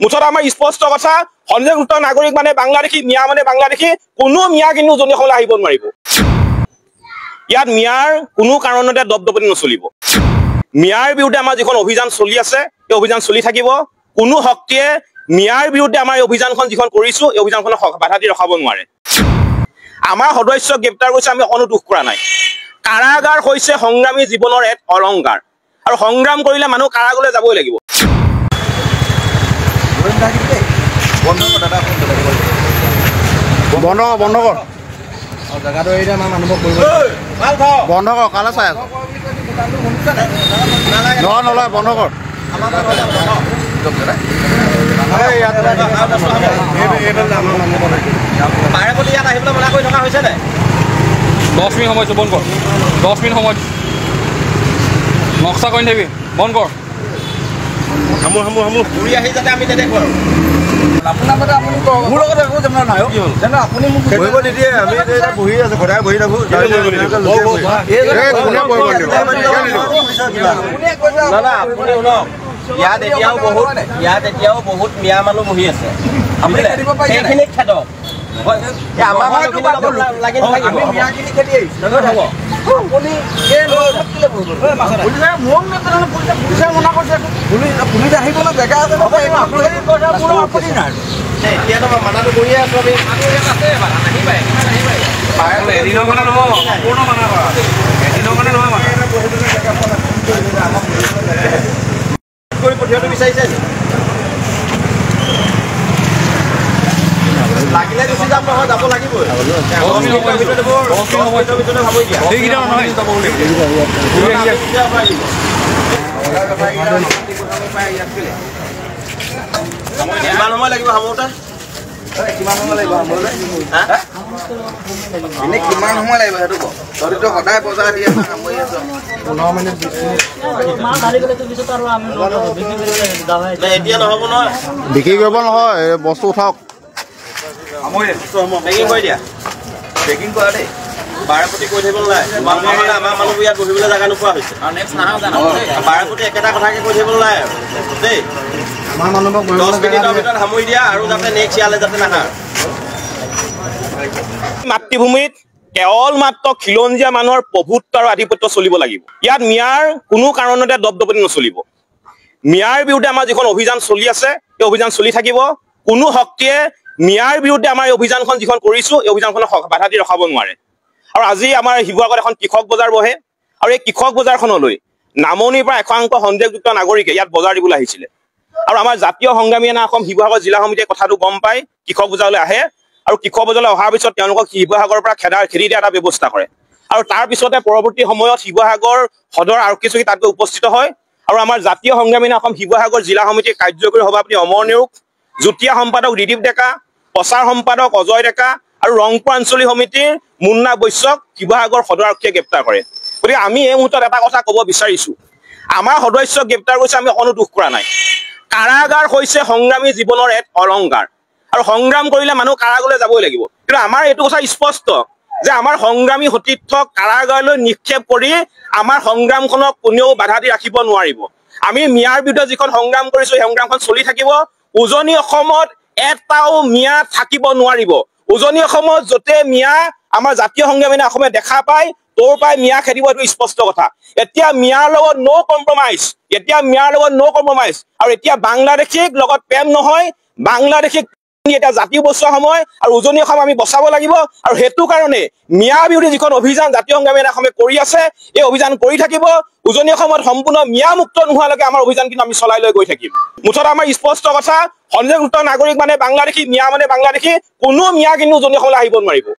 মুঠতে আমাৰ স্পষ্ট কথা সন্দেহযুক্ত নাগৰিক মানে বাংলাদেশী মিয়া মানে বাংলাদেশী কোনো মিয়া কিন্তু উজনি অসমলৈ আহিব নোৱাৰিব ইয়াত মিয়াৰ কোনো কাৰণতে দবদবনি নচলিব মিয়াৰ বিৰুদ্ধে আমাৰ যিখন অভিযান চলি আছে এই অভিযান চলি থাকিব কোনো শক্তিয়ে মিয়াৰ বিৰুদ্ধে আমাৰ এই অভিযানখন যিখন কৰিছো এই অভিযানখনক বাধা দি ৰখাব নোৱাৰে আমাৰ সদস্য গ্ৰেপ্তাৰ কৰিছে আমি অকণো দুখ কৰা নাই কাৰাগাৰ হৈছে সংগ্ৰামী জীৱনৰ এক অলংকাৰ আৰু সংগ্ৰাম কৰিলে মানুহ কাৰাগাৰলৈ যাবই লাগিব বন্ধ কৰ জায়গাটো এৰি আমাৰ মানুহক কৰিব বন্ধ কৰ কালে চাই আছ নলয় বন্ধ কৰ বাৰেপতি ইয়াত আহিবলৈ মনা কৰি থকা হৈছে নাই 10 মিনিট সময় বন্ধ কৰ 10 মিনিট সময় নক্সা কৰি থাকিবি বন্ধ কৰ হামু ঘূৰি আহি যাতে আমি নেদেখোঁ আপোনাৰ মতে আপুনি মোৰ লগত একো জমা নাই জানো আপুনি মোক কৰিব নিদিয়ে আমি এটা বহি আছো ঘৰাই বহি থাকো ইয়াত এতিয়াও বহুত মিয়া মানুহ বহি আছে সেইখিনি খেদক পুলিচ আহিবলৈ জেগা আছে এতিয়াতো মানাটো কৰিয়ে আছো আমি এদিনৰ কাৰণে নহয় সম্পূৰ্ণ মানা কৰা এদিনৰ কাৰণে নহয় মানে কৰি পঠিয়াটো বিচাৰিছে লাগিলে গুচি যাম নহয় যাব লাগিবই কিমান সময় লাগিব সামৰোতে কিমান সময় লাগিব এনেই কিমান সময় লাগিব সেইটো কওঁ তহঁতিতো সদায় বজাৰ দি আছা সামৰি আছ 15 মিনিট 20 মিনিট এতিয়া নহ'ব নহয় বিক্ৰী কৰিব নহয় বস্তু উঠাওক পেকিং কৰি দিয়া পেকিং কৰা দেই বাৰেপতি কৈ থাকিব নালাগে আমাৰ মানুহবোৰ ইয়াত বহিবলৈ জেগা নোপোৱা হৈছে বাৰেপতি একেটা কথাকে কৈ থাকিব নালাগে দেই 10 মিনিটৰ ভিতৰত সামৰি দিয়া আৰু যাতে নেক্সট ইয়ালৈ যাতে নাহা মাতৃভূমিত কেৱল মাত্ৰ খিলঞ্জীয়া মানুহৰ প্ৰভুত্ব আৰু আধিপত্য চলিব লাগিব ইয়াত মিয়াৰ কোনো কাৰণতে দবদবনি নচলিব মিয়াৰ বিৰুদ্ধে আমাৰ যিখন অভিযান চলি আছে এই অভিযান চলি থাকিব কোনো শক্তিয়ে মিয়াৰ বিৰুদ্ধে আমাৰ এই অভিযানখন যিখন কৰিছো এই অভিযানখনক বাধা দি ৰখাব নোৱাৰে আৰু আজি আমাৰ শিৱসাগৰত এখন কৃষক বজাৰ বহে আৰু এই কৃষক বজাৰখনলৈ নামনিৰ পৰা একাংশ সন্দেহযুক্ত নাগৰিকে ইয়াত বজাৰ দিবলৈ আহিছিলে আৰু আমাৰ জাতীয় সংগ্ৰামী সেনা অসম শিৱসাগৰ জিলা সমিতিয়ে কথাটো গম পাই কৃষক বজাৰলৈ আহে আৰু কৃষক বজাৰলৈ অহাৰ পিছত তেওঁলোকক শিৱসাগৰৰ পৰা খেদি দিয়া এটা ব্যৱস্থা কৰে আৰু তাৰ পিছতে পৰৱৰ্তী সময়ত শিৱসাগৰ সদৰ আৰক্ষী চকী তাত উপস্থিত হয় আৰু আমাৰ জাতীয় সংগ্ৰামী সেনা অসম শিৱসাগৰ জিলা সমিতিৰ কাৰ্যকৰী সভাপতি অমৰ নেওগ যুটীয়া সম্পাদক ৰিদীপ ডেকা প্ৰচাৰ সম্পাদক অজয় ডেকা আৰু ৰংপুৰ আঞ্চলিক সমিতিৰ মুন্না বৈশ্যক শিৱসাগৰ সদৰ আৰক্ষীয়ে গ্ৰেপ্তাৰ কৰে গতিকে আমি এই মুহূৰ্তত এটা কথা ক'ব বিচাৰিছো আমাৰ সদস্য গ্ৰেপ্তাৰ কৰিছে আমি অকণো দুখ কৰা নাই কাৰাগাৰ হৈছে সংগ্ৰামী জীৱনৰ এক অলংকাৰ আৰু সংগ্ৰাম কৰিলে মানুহ কাৰাগাৰলৈ যাবই লাগিব কিন্তু আমাৰ এইটো কথা স্পষ্ট যে আমাৰ সংগ্ৰামী সতীৰ্থক কাৰাগাৰলৈ নিক্ষেপ কৰি আমাৰ সংগ্ৰামখনক কোনেও বাধা দি ৰাখিব নোৱাৰিব আমি মিয়াৰ বিৰুদ্ধে যিখন সংগ্ৰাম কৰিছো সেই সংগ্ৰামখন চলি থাকিব উজনি অসমত এটাও মিয়া থাকিব নোৱাৰিব উজনি অসমত য'তে মিয়া আমাৰ জাতীয় সংগ্ৰামী অসমে দেখা পায় তোৰ পৰাই মিয়া খেদিব এইটো স্পষ্ট কথা এতিয়া মিয়াৰ লগত ন' কম্প্ৰমাইজ আৰু এতিয়া বাংলাদেশীক লগত প্ৰেম নহয় বাংলাদেশীক এটা জাতীয় বচোৱা সময় আৰু উজনি অসম আমি বচাব লাগিব আৰু সেইটো কাৰণে মিয়া বিৰোধী যিখন অভিযান জাতীয় সংগ্ৰামী অসমে কৰি আছে এই অভিযান কৰি থাকিব উজনি অসমত সম্পূৰ্ণ মিয়া মুক্ত নোহোৱালৈকে আমাৰ অভিযান কিন্তু আমি চলাই লৈ গৈ থাকিম মুঠতে আমাৰ স্পষ্ট কথা সন্দেহযুক্ত নাগৰিক মানে বাংলাদেশী মিয়া মানে বাংলাদেশী কোনো মিয়া কিন্তু উজনি অসমলৈ আহিব নোৱাৰিব